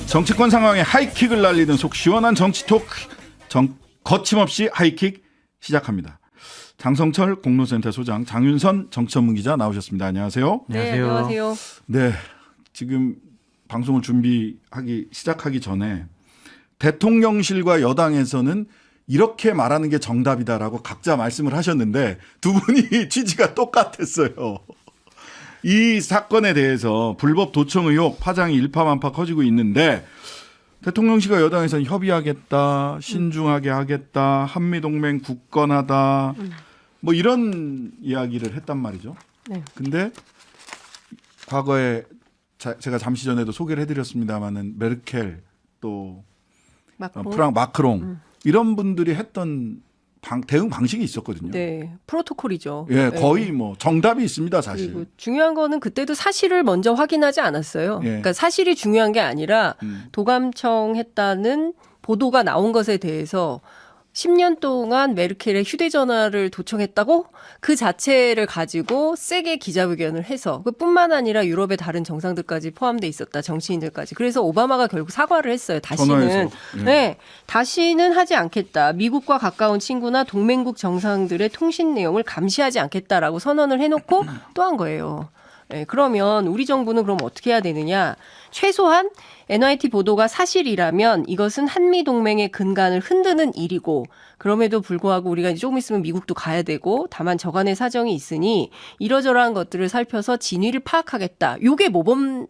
정치권 상황에 하이킥을 날리는 속 시원한 정치 토크 거침없이 하이킥 시작합니다. 장성철 공론센터 소장, 장윤선 정치전문기자 나오셨습니다. 안녕하세요. 네, 안녕하세요. 네, 지금 방송을 시작하기 전에 대통령실과 여당에서는 이렇게 말하는 게 정답이다라고 각자 말씀을 하셨는데 두 분이 취지가 똑같았어요. 이 사건에 대해서 불법 도청 의혹 파장이 일파만파 커지고 있는데 대통령실과 여당에서는 협의하겠다, 신중하게 하겠다, 한미동맹 굳건하다 뭐 이런 이야기를 했단 말이죠. 네. 근데 과거에 제가 잠시 전에도 소개를 해드렸습니다마는 메르켈 또 프랑 마크롱 이런 분들이 했던 대응 방식이 있었거든요. 네, 프로토콜이죠. 예, 거의 뭐 정답이 있습니다, 사실. 그리고 중요한 거는 그때도 사실을 먼저 확인하지 않았어요. 예. 그러니까 사실이 중요한 게 아니라 도감청했다는 보도가 나온 것에 대해서 10년 동안 메르켈의 휴대전화를 도청했다고 그 자체를 가지고 세게 기자회견을 해서 그뿐만 아니라 유럽의 다른 정상들까지 포함돼 있었다. 정치인들까지. 그래서 오바마가 결국 사과를 했어요. 다시는. 전화해서. 예. 네. 다시는 하지 않겠다. 미국과 가까운 친구나 동맹국 정상들의 통신 내용을 감시하지 않겠다라고 선언을 해놓고 또 한 거예요. 네, 그러면 우리 정부는 그럼 어떻게 해야 되느냐. 최소한 NYT 보도가 사실이라면 이것은 한미동맹의 근간을 흔드는 일이고 그럼에도 불구하고 우리가 이제 조금 있으면 미국도 가야 되고 다만 저간의 사정이 있으니 이러저러한 것들을 살펴서 진위를 파악하겠다. 요게 모범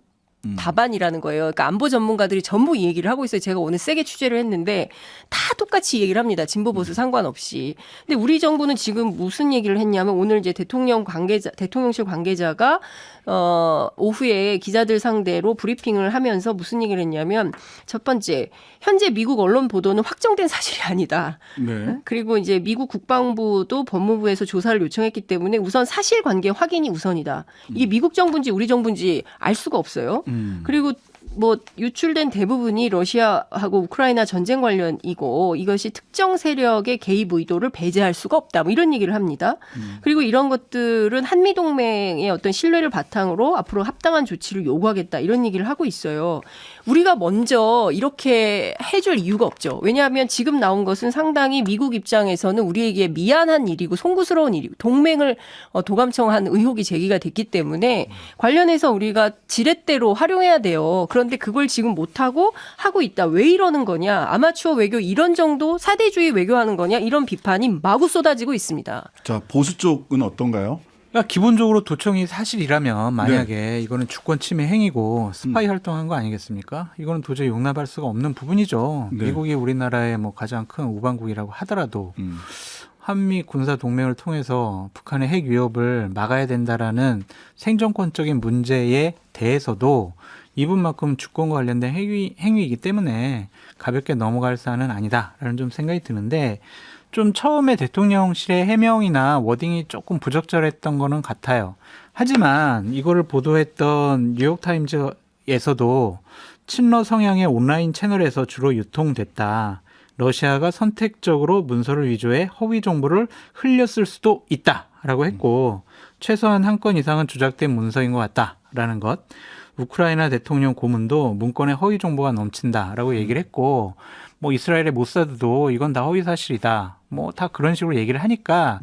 답안이라는 거예요. 그러니까 안보 전문가들이 전부 이 얘기를 하고 있어요. 제가 오늘 세게 취재를 했는데 다 똑같이 얘기를 합니다. 진보 보수 상관없이. 근데 우리 정부는 지금 무슨 얘기를 했냐면 오늘 이제 대통령실 관계자가 오후에 기자들 상대로 브리핑을 하면서 무슨 얘기를 했냐면 첫 번째, 현재 미국 언론 보도는 확정된 사실이 아니다. 네. 그리고 이제 미국 국방부도 법무부에서 조사를 요청했기 때문에 우선 사실관계 확인이 우선이다. 이게 미국 정부인지 우리 정부인지 알 수가 없어요. 그리고 뭐 유출된 대부분이 러시아하고 우크라이나 전쟁 관련이고 이것이 특정 세력의 개입 의도를 배제할 수가 없다. 뭐 이런 얘기를 합니다. 그리고 이런 것들은 한미동맹의 어떤 신뢰를 바탕으로 앞으로 합당한 조치를 요구하겠다. 이런 얘기를 하고 있어요. 우리가 먼저 이렇게 해줄 이유가 없죠. 왜냐하면 지금 나온 것은 상당히 미국 입장에서는 우리에게 미안한 일이고 송구스러운 일이고 동맹을 도감청한 의혹이 제기가 됐기 때문에 관련해서 우리가 지렛대로 활용해야 돼요. 그런데 그걸 지금 못하고 하고 있다. 왜 이러는 거냐. 아마추어 외교 이런 정도 사대주의 외교하는 거냐. 이런 비판이 마구 쏟아지고 있습니다. 자, 보수 쪽은 어떤가요? 그러니까 기본적으로 도청이 사실이라면 만약에 이거는 주권 침해 행위고 스파이 활동한 거 아니겠습니까? 이거는 도저히 용납할 수가 없는 부분이죠. 네. 미국이 우리나라의 뭐 가장 큰 우방국이라고 하더라도 한미 군사 동맹을 통해서 북한의 핵 위협을 막아야 된다라는 생존권적인 문제에 대해서도 이분만큼 주권과 관련된 행위이기 때문에 가볍게 넘어갈 사안은 아니다라는 좀 생각이 드는데 좀 처음에 대통령실의 해명이나 워딩이 조금 부적절했던 거는 같아요. 하지만 이거를 보도했던 뉴욕타임즈에서도 친러 성향의 온라인 채널에서 주로 유통됐다. 러시아가 선택적으로 문서를 위조해 허위 정보를 흘렸을 수도 있다라고 했고 최소한 한 건 이상은 조작된 문서인 것 같다라는 것. 우크라이나 대통령 고문도 문건에 허위 정보가 넘친다라고 얘기를 했고 뭐 이스라엘의 모사드도 이건 다 허위 사실이다. 뭐 다 그런 식으로 얘기를 하니까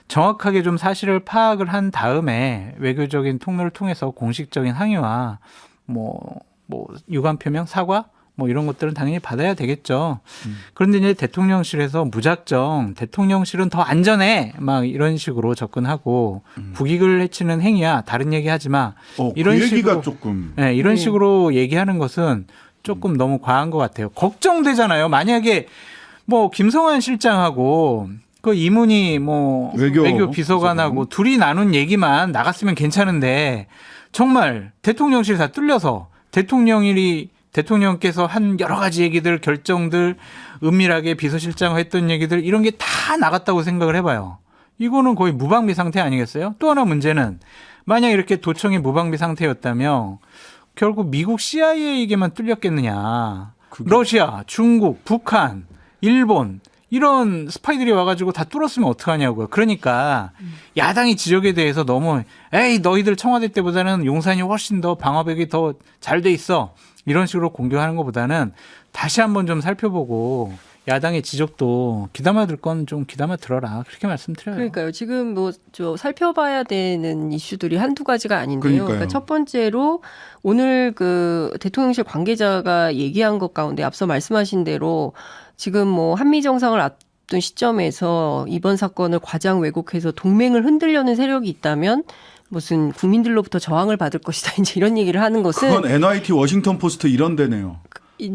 정확하게 좀 사실을 파악을 한 다음에 외교적인 통로를 통해서 공식적인 항의와 뭐 유감 표명, 사과 뭐 이런 것들은 당연히 받아야 되겠죠. 그런데 이제 대통령실에서 무작정 대통령실은 더 안전해 막 이런 식으로 접근하고 국익을 해치는 행위야 다른 얘기하지 마. 이런 그 얘기가 식으로 조금 네, 이런 식으로 얘기하는 것은 조금 너무 과한 것 같아요. 걱정되잖아요. 만약에 뭐 김성환 실장하고 그 이문희 뭐 외교 비서관하고 둘이 나눈 얘기만 나갔으면 괜찮은데 정말 대통령실 다 뚫려서 대통령께서 한 여러 가지 얘기들, 결정들, 은밀하게 비서실장 했던 얘기들 이런 게 다 나갔다고 생각을 해봐요. 이거는 거의 무방비 상태 아니겠어요? 또 하나 문제는 만약 이렇게 도청이 무방비 상태였다면 결국 미국 CIA에게만 뚫렸겠느냐. 러시아, 중국, 북한, 일본 이런 스파이들이 와가지고 다 뚫었으면 어떡하냐고요. 그러니까 야당이 지적에 대해서 너무 에이 너희들 청와대 때보다는 용산이 훨씬 더 방어벽이 더 잘 돼 있어. 이런 식으로 공격하는 것보다는 다시 한번 좀 살펴보고 야당의 지적도 귀담아 들 건 좀 귀담아 들어라 그렇게 말씀드려요. 그러니까요. 지금 뭐 저 살펴봐야 되는 이슈들이 한두 가지가 아닌데요. 그러니까요. 그러니까 첫 번째로 오늘 그 대통령실 관계자가 얘기한 것 가운데 앞서 말씀하신 대로 지금 뭐 한미 정상을 앞둔 시점에서 이번 사건을 과장 왜곡해서 동맹을 흔들려는 세력이 있다면 무슨 국민들로부터 저항을 받을 것이다. 이제 이런 얘기를 하는 것은 그건 NYT 워싱턴 포스트 이런 데네요.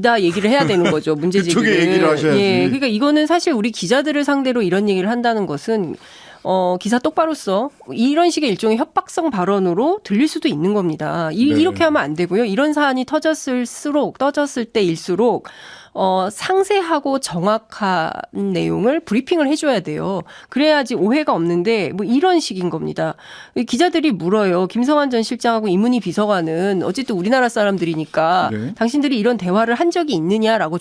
나 얘기를 해야 되는 거죠. 문제 제기를. 그쪽에 얘기를 하셔야지. 예, 그러니까 이거는 사실 우리 기자들을 상대로 이런 얘기를 한다는 것은 기사 똑바로 써. 이런 식의 일종의 협박성 발언으로 들릴 수도 있는 겁니다. 네. 이렇게 하면 안 되고요. 이런 사안이 떠졌을 때일수록 상세하고 정확한 내용을 브리핑을 해줘야 돼요. 그래야지 오해가 없는데 뭐 이런 식인 겁니다. 기자들이 물어요. 김성환 전 실장하고 이문희 비서관은 어쨌든 우리나라 사람들이니까 네. 당신들이 이런 대화를 한 적이 있느냐라고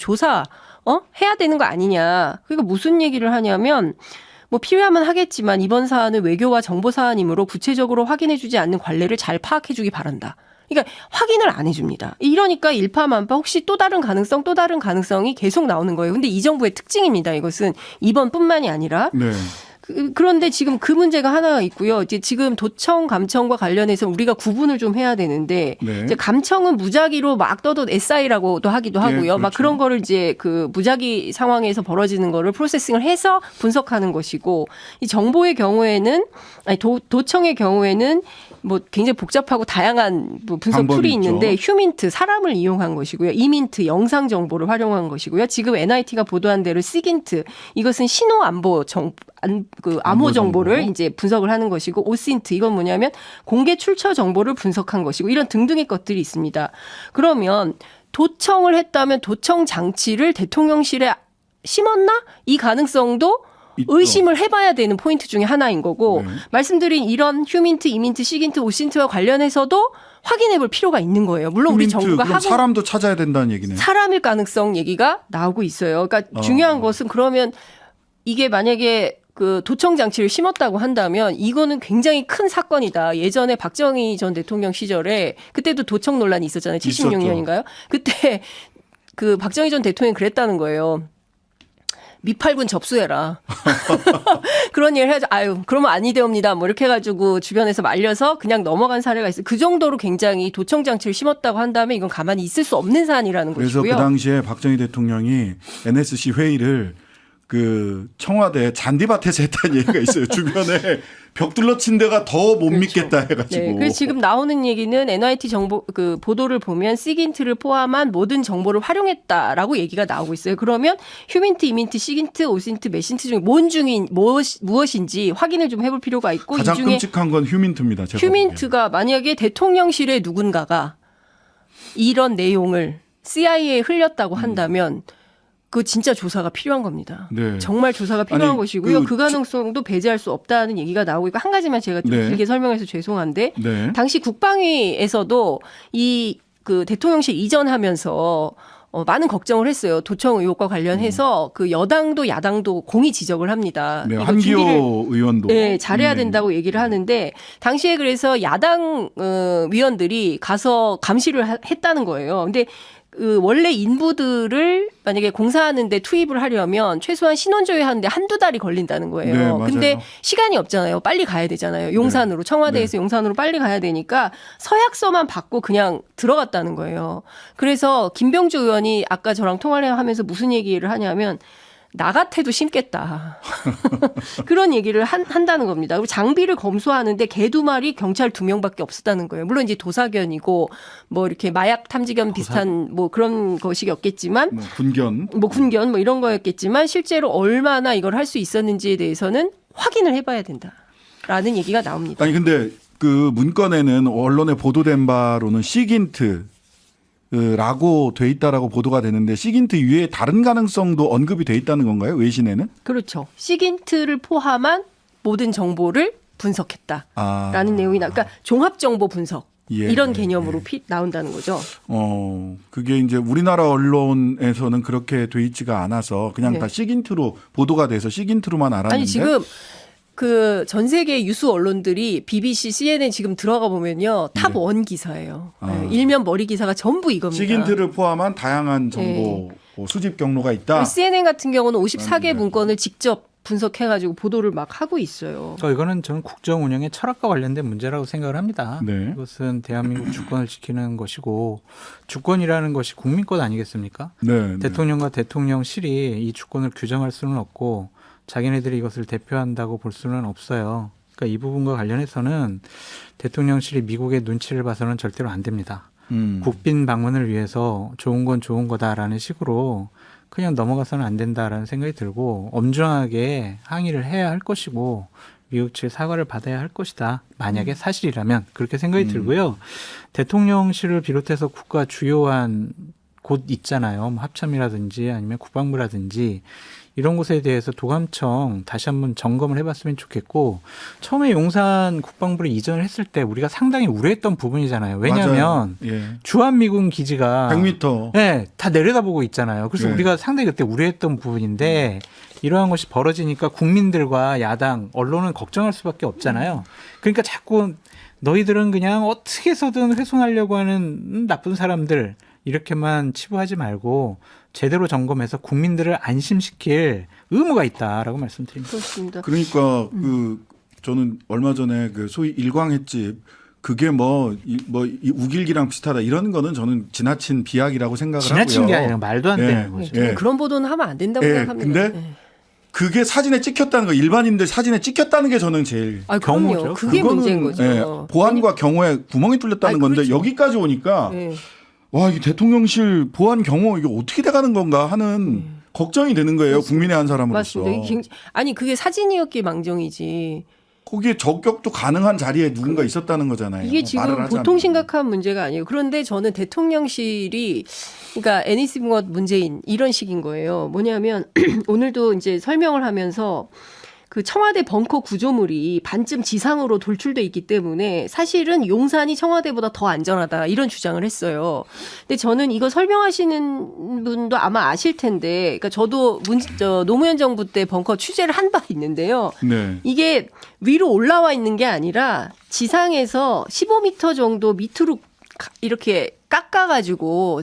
해야 되는 거 아니냐. 그러니까 무슨 얘기를 하냐면 뭐 필요하면 하겠지만 이번 사안은 외교와 정보 사안이므로 구체적으로 확인해주지 않는 관례를 잘 파악해주기 바란다. 그러니까 확인을 안 해줍니다. 이러니까 일파만파 혹시 또 다른 가능성이 계속 나오는 거예요. 근데 이 정부의 특징입니다. 이것은 이번뿐만이 아니라. 네. 그런데 지금 그 문제가 하나 있고요. 이제 지금 도청, 감청과 관련해서 우리가 구분을 좀 해야 되는데 네. 이제 감청은 무작위로 막 떠도 SI라고도 하기도 하고요. 그렇죠. 막 그런 거를 이제 그 무작위 상황에서 벌어지는 거를 프로세싱을 해서 분석하는 것이고 이 정보의 경우에는 도청의 경우에는 뭐 굉장히 복잡하고 다양한 뭐 분석 방법이 툴이 있죠. 있는데 휴민트 사람을 이용한 것이고요. 이민트 영상 정보를 활용한 것이고요. 지금 NIT가 보도한 대로 시긴트 이것은 신호 안보 암호 정보를 이제 분석을 하는 것이고 오신트 이건 뭐냐면 공개 출처 정보를 분석한 것이고 이런 등등의 것들이 있습니다. 그러면 도청을 했다면 도청 장치를 대통령실에 심었나? 이 가능성도 있죠. 의심을 해봐야 되는 포인트 중에 하나인 거고 네. 말씀드린 이런 휴민트, 이민트, 시긴트, 오신트와 관련해서도 확인해볼 필요가 있는 거예요. 물론 우리 휴민트, 정부가 그럼 사람도 찾아야 된다는 얘기네요. 사람일 가능성 얘기가 나오고 있어요. 그러니까 중요한 것은 그러면 이게 만약에 그 도청 장치를 심었다고 한다면 이거는 굉장히 큰 사건이다. 예전에 박정희 전 대통령 시절에 그때도 도청 논란이 있었잖아요. 76년인가요? 그때 그 박정희 전 대통령이 그랬다는 거예요. 미팔군 접수해라. 그런 얘기를 해야죠. 아유, 그러면 아니되옵니다. 뭐 이렇게 해가지고 주변에서 말려서 그냥 넘어간 사례가 있어요. 그 정도로 굉장히 도청 장치를 심었다고 한다면 이건 가만히 있을 수 없는 사안이라는 그래서 것이고요. 그 당시에 박정희 대통령이 NSC 회의를 그 청와대 잔디밭에서 했다는 얘기가 있어요. 주변에 벽 둘러친 데가 더 못 믿겠다 해가지고. 네, 그래서 지금 나오는 얘기는 NIT 정보 그 보도를 보면 시긴트를 포함한 모든 정보를 활용했다라고 얘기가 나오고 있어요. 그러면 휴민트, 이민트, 시긴트, 오신트, 메신트 중에 무엇인지 확인을 좀 해볼 필요가 있고 가장 이 중에 끔찍한 건 휴민트입니다. 제가 휴민트가 만약에 대통령실의 누군가가 이런 내용을 CIA에 흘렸다고 한다면. 그 진짜 조사가 필요한 겁니다. 네. 정말 조사가 필요한 아니, 것이고요. 그 가능성도 배제할 수 없다는 얘기가 나오고 있고 한 가지만 제가 좀 네. 길게 설명해서 죄송한데 네. 당시 국방위에서도 이 그 대통령실 이전하면서 많은 걱정을 했어요. 도청 의혹과 관련해서 그 여당도 야당도 공히 지적을 합니다. 네, 이거 한기호 준비를 의원도 네, 잘해야 된다고 얘기를 하는데 당시에 그래서 야당 위원들이 가서 감시를 했다는 거예요. 근데 그 원래 인부들을 만약에 공사하는데 투입을 하려면 최소한 신원 조회하는데 한두 달이 걸린다는 거예요. 네, 맞아요. 근데 시간이 없잖아요. 빨리 가야 되잖아요. 용산으로 청와대에서 용산으로 빨리 가야 되니까 서약서만 받고 그냥 들어갔다는 거예요. 그래서 김병주 의원이 아까 저랑 통화를 하면서 무슨 얘기를 하냐면 나 같아도 심겠다. 그런 얘기를 한다는 겁니다. 그리고 장비를 검수하는데 개 2마리 경찰 2명밖에 없었다는 거예요. 물론 이제 도사견이고 뭐 이렇게 마약 탐지견 비슷한 뭐 그런 것이었겠지만 군견. 군견 뭐 이런 거였겠지만 실제로 얼마나 이걸 할 수 있었는지에 대해서는 확인을 해봐야 된다라는 얘기가 나옵니다. 아니 근데 그 문건에는 언론에 보도된 바로는 시긴트 라고 돼 있다라고 보도가 되는데 시긴트 위에 다른 가능성도 언급이 돼 있다는 건가요? 외신에는? 그렇죠. 시긴트를 포함한 모든 정보를 분석했다라는 내용이 그러니까 종합 정보 분석 이런 개념으로 나온다는 거죠. 그게 이제 우리나라 언론에서는 그렇게 돼 있지가 않아서 그냥 다 시긴트로 보도가 돼서 시긴트로만 알았는데. 아니 지금 그 전 세계 유수 언론들이 BBC, CNN 지금 들어가 보면요 탑 네. 원 기사예요. 아. 네, 일면 머리 기사가 전부 이겁니다. 시긴트를 포함한 다양한 정보 수집 경로가 있다. CNN 같은 경우는 54개 네. 문건을 직접 분석해가지고 보도를 막 하고 있어요. 이거는 저는 국정 운영의 철학과 관련된 문제라고 생각을 합니다. 네. 이것은 대한민국 주권을 지키는 것이고 주권이라는 것이 국민권 아니겠습니까? 네, 대통령과 대통령실이 이 주권을 규정할 수는 없고 자기네들이 이것을 대표한다고 볼 수는 없어요. 그러니까 이 부분과 관련해서는 대통령실이 미국의 눈치를 봐서는 절대로 안 됩니다. 국빈 방문을 위해서 좋은 건 좋은 거다라는 식으로 그냥 넘어가서는 안 된다라는 생각이 들고 엄중하게 항의를 해야 할 것이고 미국 측의 사과를 받아야 할 것이다. 만약에 사실이라면 그렇게 생각이 들고요. 대통령실을 비롯해서 국가 주요한 곳 있잖아요. 뭐 합참이라든지 아니면 국방부라든지 이런 곳에 대해서 도감청 다시 한번 점검을 해봤으면 좋겠고 처음에 용산 국방부를 이전을 했을 때 우리가 상당히 우려했던 부분이잖아요. 왜냐하면 주한미군 기지가 100m. 네, 다 내려다보고 있잖아요. 그래서 네. 우리가 상당히 그때 우려했던 부분인데 이러한 것이 벌어지니까 국민들과 야당, 언론은 걱정할 수밖에 없잖아요. 그러니까 자꾸 너희들은 그냥 어떻게 해서든 훼손하려고 하는 나쁜 사람들 이렇게만 치부하지 말고 제대로 점검해서 국민들을 안심시킬 의무가 있다라고 말씀드립니다. 그렇습니다. 그러니까 저는 얼마 전에 그 소위 일광 그게 이 우길기랑 비슷하다 이런 거는 저는 지나친 비약이라고 생각을 지나친 하고요. 게 아니라 말도 안 예. 되는 거죠. 저는 예. 그런 보도는 하면 안 된다고 생각합니다. 근데 네. 그게 사진에 찍혔다는 거 일반인들 사진에 찍혔다는 게 저는 제일 그럼요. 경우죠. 그게 그거는, 문제인 거죠. 예, 보안과 경호에 구멍이 뚫렸다는 아니, 건데 그렇죠. 여기까지 오니까 네. 와, 이 대통령실 보안 경호 이게 어떻게 돼가는 건가 하는 걱정이 되는 거예요. 국민의 한 사람으로서. 맞습니다. 아니 그게 사진이었기 망정이지. 거기에 저격도 가능한 자리에 누군가 있었다는 거잖아요. 이게 말을 지금 하자면. 보통 심각한 문제가 아니에요. 그런데 저는 대통령실이 그러니까 애니스붕어 문재인 이런 식인 거예요. 뭐냐면 오늘도 이제 설명을 하면서 그 청와대 벙커 구조물이 반쯤 지상으로 돌출돼 있기 때문에 사실은 용산이 청와대보다 더 안전하다 이런 주장을 했어요. 근데 저는 이거 설명하시는 분도 아마 아실 텐데, 그러니까 저도 노무현 정부 때 벙커 취재를 한 바 있는데요. 네. 이게 위로 올라와 있는 게 아니라 지상에서 15m 정도 밑으로 이렇게 깎아가지고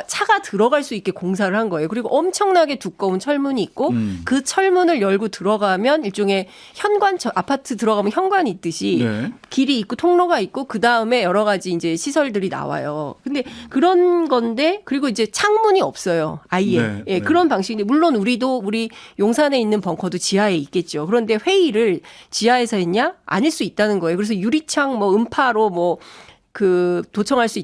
차가 들어갈 수 있게 공사를 한 거예요. 그리고 엄청나게 두꺼운 철문이 있고 그 철문을 열고 들어가면 일종의 아파트 들어가면 현관이 있듯이 네. 길이 있고 통로가 있고 그 다음에 여러 가지 이제 시설들이 나와요. 근데 그런 건데 그리고 이제 창문이 없어요. 아예. 네, 예, 네. 그런 방식인데 물론 우리 용산에 있는 벙커도 지하에 있겠죠. 그런데 회의를 지하에서 했냐? 아닐 수 있다는 거예요. 그래서 유리창 음파로 도청할 수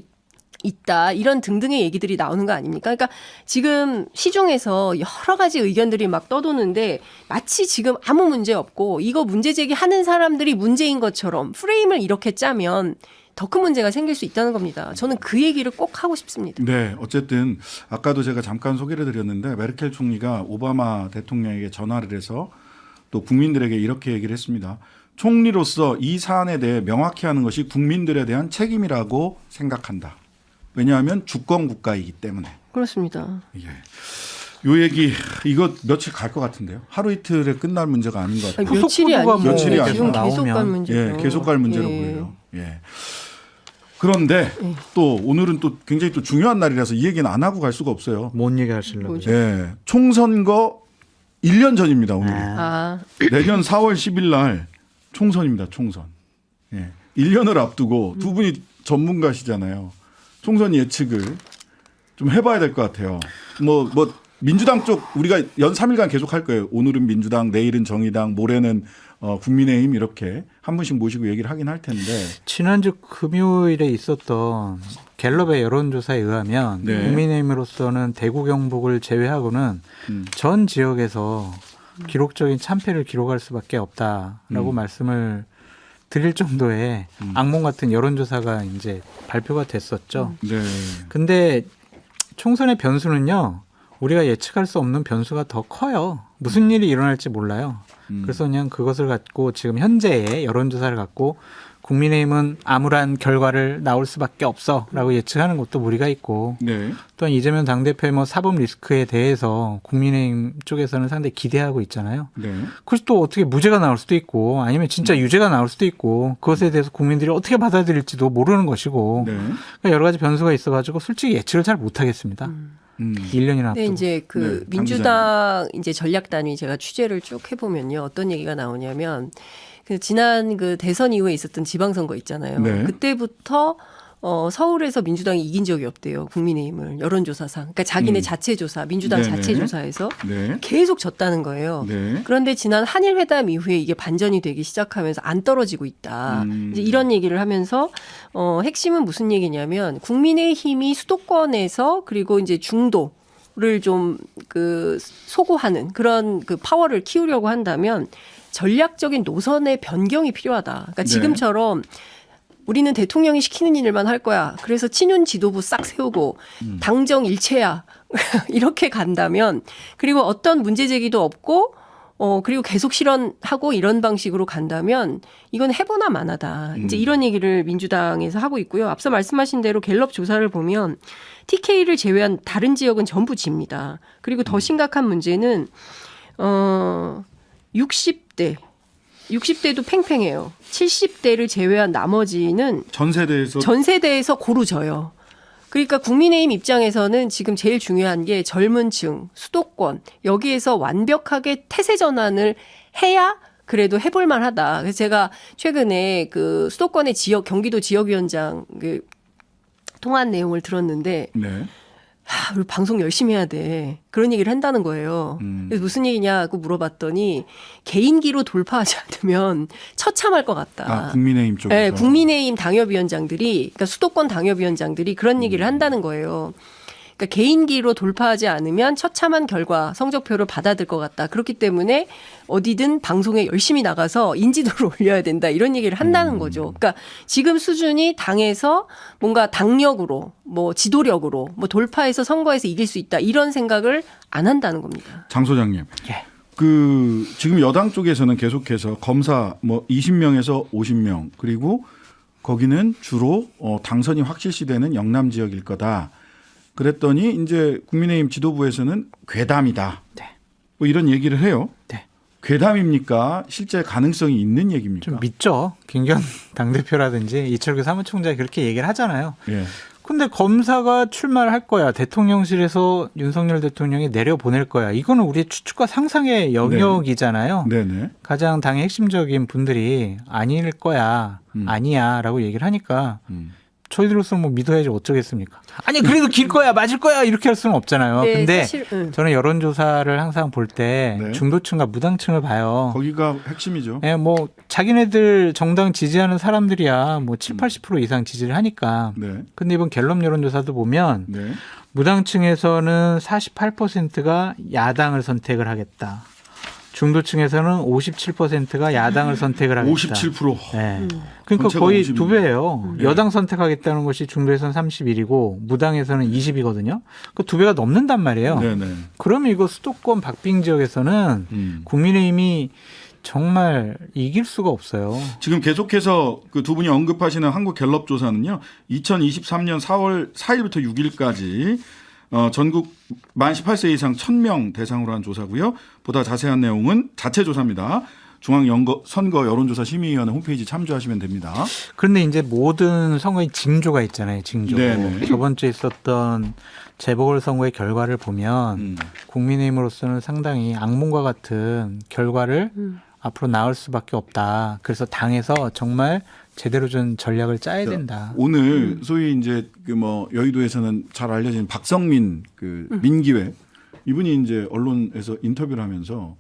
있다 이런 등등의 얘기들이 나오는 거 아닙니까? 그러니까 지금 시중에서 여러 가지 의견들이 막 떠도는데 마치 지금 아무 문제 없고 이거 문제 제기하는 사람들이 문제인 것처럼 프레임을 이렇게 짜면 더 큰 문제가 생길 수 있다는 겁니다. 저는 그 얘기를 꼭 하고 싶습니다. 네, 어쨌든 아까도 제가 잠깐 소개를 드렸는데 메르켈 총리가 오바마 대통령에게 전화를 해서 또 국민들에게 이렇게 얘기를 했습니다. 총리로서 이 사안에 대해 명확히 하는 것이 국민들에 대한 책임이라고 생각한다. 왜냐하면 주권 국가이기 때문에. 그렇습니다. 예. 요 얘기 이거 며칠 갈 것 같은데요. 하루 이틀에 끝날 문제가 아닌 것 같아요. 며칠이 아니고 며칠이 지금 아니고 계속 갈 문제죠. 예, 계속 갈 문제로 예. 보여요. 예. 그런데 또 오늘은 또 굉장히 또 중요한 날이라서 이 얘기는 안 하고 갈 수가 없어요. 뭔 얘기 하시려고. 뭐죠? 예. 총선거 1년 전입니다, 오늘. 아, 내년 4월 10일 날 총선입니다, 총선. 예. 1년을 앞두고 두 분이 전문가시잖아요. 총선 예측을 좀 해봐야 될 것 같아요. 민주당 쪽 우리가 연 3일간 계속 할 거예요. 오늘은 민주당, 내일은 정의당, 모레는 국민의힘 이렇게 한 분씩 모시고 얘기를 하긴 할 텐데. 지난주 금요일에 있었던 갤럽의 여론조사에 의하면 네. 국민의힘으로서는 대구 경북을 제외하고는 전 지역에서 기록적인 참패를 기록할 수밖에 없다라고 말씀을 드릴 정도의 악몽 같은 여론조사가 이제 발표가 됐었죠. 네. 근데 총선의 변수는요, 우리가 예측할 수 없는 변수가 더 커요. 무슨 일이 일어날지 몰라요. 그래서 그냥 그것을 갖고 지금 현재의 여론조사를 갖고 국민의힘은 암울한 결과를 나올 수밖에 없어라고 예측하는 것도 무리가 있고 네. 또한 이재명 당대표의 뭐 사법 리스크에 대해서 국민의힘 쪽에서는 상당히 기대하고 있잖아요. 네. 그래서 또 어떻게 무죄가 나올 수도 있고 아니면 진짜 유죄가 나올 수도 있고 그것에 대해서 국민들이 어떻게 받아들일지도 모르는 것이고 네. 그러니까 여러 가지 변수가 있어가지고 솔직히 예측을 잘 못하겠습니다. 1년이나 근데 앞두고. 이제 그 네, 민주당 이제 전략단위 제가 취재를 쭉 해보면요. 어떤 얘기가 나오냐면 그 지난 그 대선 이후에 있었던 지방선거 있잖아요. 네. 그때부터 서울에서 민주당이 이긴 적이 없대요. 국민의힘을 여론조사상. 그러니까 자기네 자체조사, 민주당 네네. 자체조사에서 네. 계속 졌다는 거예요. 네. 그런데 지난 한일회담 이후에 이게 반전이 되기 시작하면서 안 떨어지고 있다. 이제 이런 얘기를 하면서 핵심은 무슨 얘기냐면 국민의힘이 수도권에서 그리고 이제 중도를 좀 그 소구하는 그런 그 파워를 키우려고 한다면 전략적인 노선의 변경이 필요하다. 그러니까 네. 지금처럼 우리는 대통령이 시키는 일만 할 거야. 그래서 친윤 지도부 싹 세우고 당정 일체야. 이렇게 간다면 그리고 어떤 문제 제기도 없고 그리고 계속 실현하고 이런 방식으로 간다면 이건 해보나 마나다. 이제 이런 얘기를 민주당에서 하고 있고요. 앞서 말씀하신 대로 갤럽 조사를 보면 TK를 제외한 다른 지역은 전부 집니다. 그리고 더 심각한 문제는 60대도 팽팽해요. 70대를 제외한 나머지는 전 세대에서 전 세대에서 고루 져요. 그러니까 국민의힘 입장에서는 지금 제일 중요한 게 젊은 층, 수도권 여기에서 완벽하게 태세 전환을 해야 그래도 해볼 만하다. 그래서 제가 최근에 그 수도권의 지역 경기도 지역위원장 그 통한 내용을 들었는데 네. 우리 방송 열심히 해야 돼. 그런 얘기를 한다는 거예요. 그래서 무슨 얘기냐고 물어봤더니 개인기로 돌파하지 않으면 처참할 것 같다. 아, 국민의힘 쪽에서. 네, 국민의힘 당협위원장들이, 그러니까 수도권 당협위원장들이 그런 얘기를 한다는 거예요. 그러니까 개인기로 돌파하지 않으면 처참한 결과 성적표를 받아야 될 것 같다. 그렇기 때문에 어디든 방송에 열심히 나가서 인지도를 올려야 된다. 이런 얘기를 한다는 거죠. 그러니까 지금 수준이 당에서 뭔가 당력으로 뭐 지도력으로 뭐 돌파해서 선거에서 이길 수 있다. 이런 생각을 안 한다는 겁니다. 장 소장님. 예. 그 지금 여당 쪽에서는 계속해서 검사 뭐 20명에서 50명 그리고 거기는 주로 당선이 확실시되는 영남 지역일 거다. 그랬더니 이제 국민의힘 지도부에서는 괴담이다. 네. 뭐 이런 얘기를 해요. 네. 괴담입니까? 실제 가능성이 있는 얘기입니까? 좀 믿죠. 김기현 당대표라든지 이철규 사무총장이 그렇게 얘기를 하잖아요. 예. 근데 검사가 출마를 할 거야. 대통령실에서 윤석열 대통령이 내려보낼 거야. 이거는 우리의 추측과 상상의 영역이잖아요. 네네. 가장 당의 핵심적인 분들이 아닐 거야. 아니야라고 얘기를 하니까 저희들로서는 뭐 믿어야지 어쩌겠습니까? 아니 그래도 길 거야 맞을 거야 이렇게 할 수는 없잖아요. 네, 근데 사실, 저는 여론조사를 항상 볼 때 네. 중도층과 무당층을 봐요. 거기가 핵심이죠. 예, 뭐 자기네들 정당 지지하는 사람들이야 뭐 7, 80% 이상 지지를 하니까. 네. 근데 이번 갤럽 여론조사도 보면 네. 무당층에서는 48%가 야당을 선택을 하겠다. 중도층에서는 57%가 야당을 선택을 하겠다. 57%. 네. 그러니까 전체가 거의 50 두 배예요. 네. 여당 선택하겠다는 것이 중도에서는 31이고 무당에서는 20이거든요. 그 두 배가 넘는단 말이에요. 네네. 그러면 이거 수도권 박빙 지역에서는 국민의힘이 정말 이길 수가 없어요. 지금 계속해서 그 두 분이 언급하시는 한국 갤럽 조사는요. 2023년 4월 4일부터 6일까지 전국 만 18세 이상 1000명 대상으로 한 조사고요. 보다 자세한 내용은 자체 조사입니다. 중앙선거 여론조사 심의위원회 홈페이지 참조하시면 됩니다. 그런데 이제 모든 선거에 징조가 있잖아요. 징조. 네네. 저번 주에 있었던 재보궐선거의 결과를 보면 국민의힘으로서는 상당히 악몽과 같은 결과를 앞으로 나올 수밖에 없다. 그래서 당에서 정말 제대로 좀 전략을 짜야 된다. 오늘 소위 이제 그 뭐 여의도에서는 잘 알려진 박성민 그 민기회 이분이 이제 언론에서 인터뷰를 하면서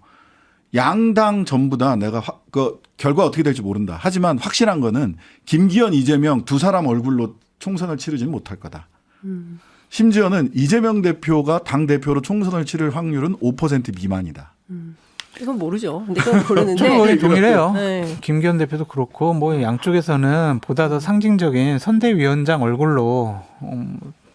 양당 전부 다 내가 그 결과 어떻게 될지 모른다. 하지만 확실한 거는 김기현, 이재명 두 사람 얼굴로 총선을 치르지는 못할 거다. 심지어는 이재명 대표가 당 대표로 총선을 치를 확률은 5% 미만이다. 이건 모르죠. 근데 그건 모르는데. 저는 거의 동일해요. 네. 김기현 대표도 그렇고 뭐 양쪽에서는 보다 더 상징적인 선대위원장 얼굴로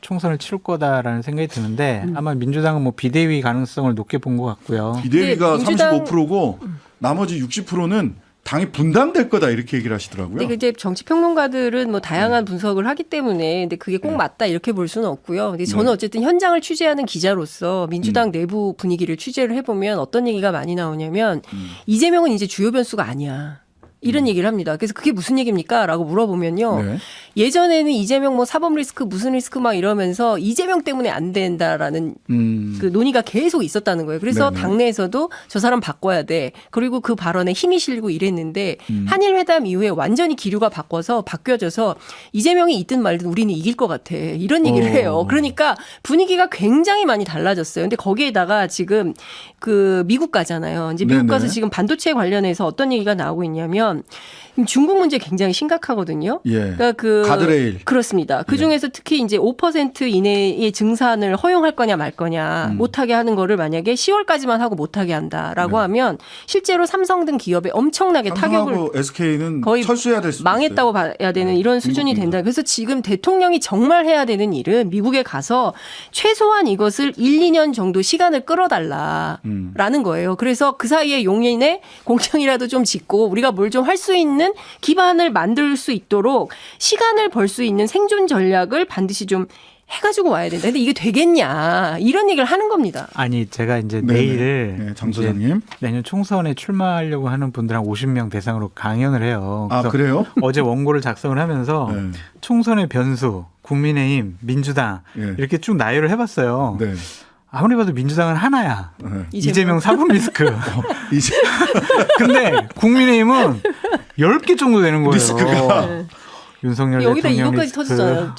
총선을 치를 거다라는 생각이 드는데 아마 민주당은 뭐 비대위 가능성을 높게 본 것 같고요. 비대위가 민주당- 35%고 나머지 60%는 당이 분당될 거다 이렇게 얘기를 하시더라고요. 근데 이제 정치 평론가들은 뭐 다양한 분석을 하기 때문에 근데 그게 꼭 맞다 이렇게 볼 수는 없고요. 근데 저는 네. 어쨌든 현장을 취재하는 기자로서 민주당 내부 분위기를 취재를 해보면 어떤 얘기가 많이 나오냐면 이재명은 이제 주요 변수가 아니야. 이런 얘기를 합니다. 그래서 그게 무슨 얘기입니까? 라고 물어보면요. 네. 예전에는 이재명 뭐 사법 리스크 무슨 리스크 막 이러면서 이재명 때문에 안 된다라는 그 논의가 계속 있었다는 거예요. 그래서 네네. 당내에서도 저 사람 바꿔야 돼. 그리고 그 발언에 힘이 실리고 이랬는데 한일 회담 이후에 완전히 기류가 바뀌어져서 이재명이 있든 말든 우리는 이길 것 같아. 이런 얘기를 해요. 그러니까 분위기가 굉장히 많이 달라졌어요. 근데 거기에다가 지금 그 미국 가잖아요. 이제 미국 네네. 가서 지금 반도체 관련해서 어떤 얘기가 나오고 있냐면 중국 문제 굉장히 심각하거든요. 예. 그러니까 그 가드레일. 그렇습니다. 그 중에서 특히 이제 5% 이내의 증산을 허용할 거냐 말 거냐 못하게 하는 거를 만약에 10월까지만 하고 못하게 한다라고 네. 하면 실제로 삼성 등 기업에 엄청나게 타격을 삼성하고 SK는 거의 철수해야 될 수도 망했다고 있어요. 봐야 되는 이런 수준이 중국 된다. 그래서 지금 대통령이 정말 해야 되는 일은 미국에 가서 최소한 이것을 1, 2년 정도 시간을 끌어달라라는 거예요. 그래서 그 사이에 용인에 공장이라도 좀 짓고 우리가 뭘 좀 할 수 있는 기반을 만들 수 있도록 시간을 벌 수 있는 생존 전략을 반드시 좀 해가지고 와야 된다. 근데 이게 되겠냐 이런 얘기를 하는 겁니다. 아니 제가 이제 네네. 내일 네, 장 이제 소장님. 내년 총선에 출마하려고 하는 분들 한 50명 대상으로 강연을 해요. 아, 그래서 그래요? 어제 원고를 작성을 하면서 네. 총선의 변수, 국민의힘, 민주당 네. 이렇게 쭉 나열을 해봤어요. 네. 아무리 봐도 민주당은 하나야. 네. 이재명 사법 리스크. 이제 근데 국민의힘은 10개 정도 되는 거예요. 리스크가. 네. 윤석열 여기다 대통령 이것까지 리스크, 터지잖아요.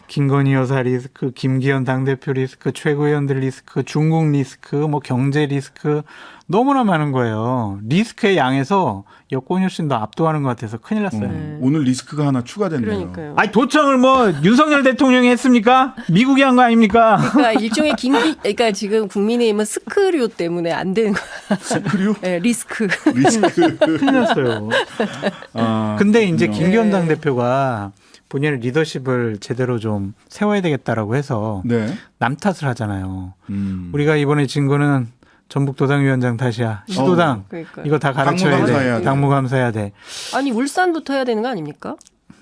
김건희 여사 리스크, 김기현 당대표 리스크, 최고위원들 리스크, 중국 리스크, 뭐 경제 리스크 너무나 많은 거예요. 리스크의 양에서 여권이 훨씬 더 압도하는 것 같아서 큰일 났어요. 오늘 리스크가 하나 추가됐네요. 그러니까요. 아니 도청을 뭐 윤석열 대통령이 했습니까? 미국이 한 거 아닙니까? 그러니까 일종의 그러니까 지금 국민의힘은 스크류 때문에 안 되는 거야. 스크류? 네, 리스크. 리스크. 큰일 났어요. 아, 근데 이제 그렇군요. 김기현 당대표가 본인의 리더십을 제대로 좀 세워야 되겠다라고 해서 네. 남 탓을 하잖아요. 우리가 이번에 진 거는 전북도당위원장 탓이야. 시도당 그러니까. 이거 다 가르쳐야 당무감사해야 돼. 돼. 당무감사해야 돼. 아니 울산부터 해야 되는 거 아닙니까?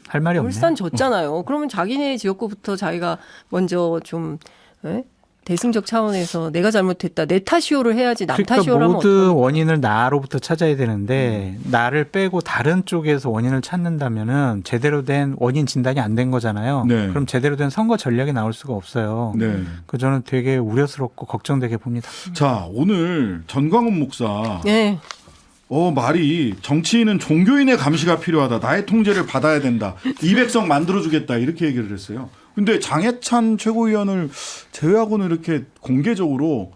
할 말이 없네. 울산 졌잖아요. 그러면 자기네 지역구부터 자기가 먼저 좀 대승적 차원에서 내가 잘못했다. 내 탓이오를 해야지 남 그러니까 탓이오를 하면 모든 어떡하나. 원인을 나로부터 찾아야 되는데 나를 빼고 다른 쪽에서 원인을 찾는다면은 제대로 된 원인 진단이 안 된 거잖아요. 네. 그럼 제대로 된 선거 전략이 나올 수가 없어요. 네. 그 저는 되게 우려스럽고 걱정되게 봅니다. 자, 오늘 전광훈 목사. 네. 말이 정치인은 종교인의 감시가 필요하다. 나의 통제를 받아야 된다. 200석 만들어주겠다. 이렇게 얘기를 했어요. 근데 장해찬 최고위원을 제외하고는 이렇게 공개적으로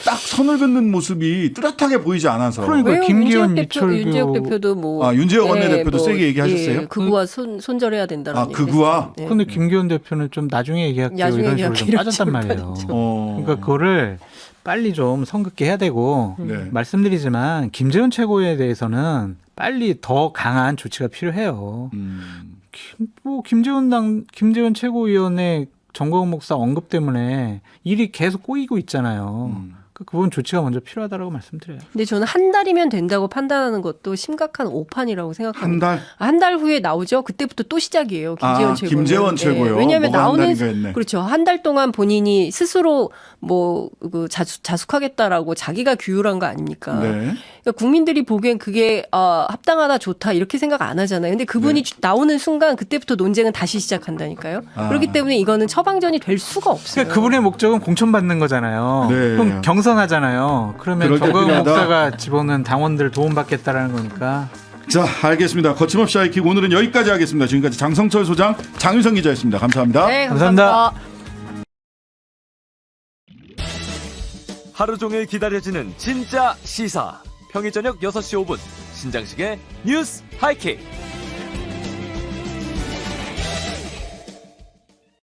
딱 선을 긋는 모습이 뚜렷하게 보이지 않아서. 그러니까 왜요? 김기현, 윤재혁 대표도 뭐 윤재혁 원내대표도 세게 얘기하셨어요? 극우와 손절해야 된다는 아, 극우와? 네. 근데 김기현 대표는 좀 나중에 얘기할게요. 나중에 이런 식으로 좀 얘기할게요. 빠졌단 이런 말이에요. 식으로 그러니까 그거를 빨리 좀 선긋게 해야 되고 네. 말씀드리지만 김재원 최고위에 대해서는 빨리 더 강한 조치가 필요해요. 김재원 최고위원의 정광훈 목사 언급 때문에 일이 계속 꼬이고 있잖아요. 그분 조치가 먼저 필요하다고 말씀드려요. 근데 저는 한 달이면 된다고 판단하는 것도 심각한 오판이라고 한 생각합니다. 달? 한 달 후에 나오죠. 그때부터 또 시작이에요. 김재원 최고. 김재원 최고요. 왜냐하면 뭐가 한 나오는 달인가 했네. 그렇죠. 한 달 동안 본인이 스스로 자숙하겠다라고 자기가 규율한 거 아닙니까? 네. 그러니까 국민들이 보기엔 그게 합당하다 좋다 이렇게 생각 안 하잖아요. 근데 그분이 나오는 순간 그때부터 논쟁은 다시 시작한다니까요. 그렇기 때문에 이거는 처방전이 될 수가 없어요. 그러니까 그분의 목적은 공천받는 거잖아요. 네. 그럼 경선하잖아요. 그러면 그럴 때 정광훈 필요하다. 목사가 집어넣은 당원들 도움받겠다라는 거니까. 자, 알겠습니다. 거침없이 하이킥 오늘은 여기까지 하겠습니다. 지금까지 장성철 소장, 장윤성 기자였습니다. 감사합니다. 네, 감사합니다. 감사합니다. 하루 종일 기다려지는 진짜 시사. 평일 저녁 6시 5분 신장식의 뉴스 하이킥.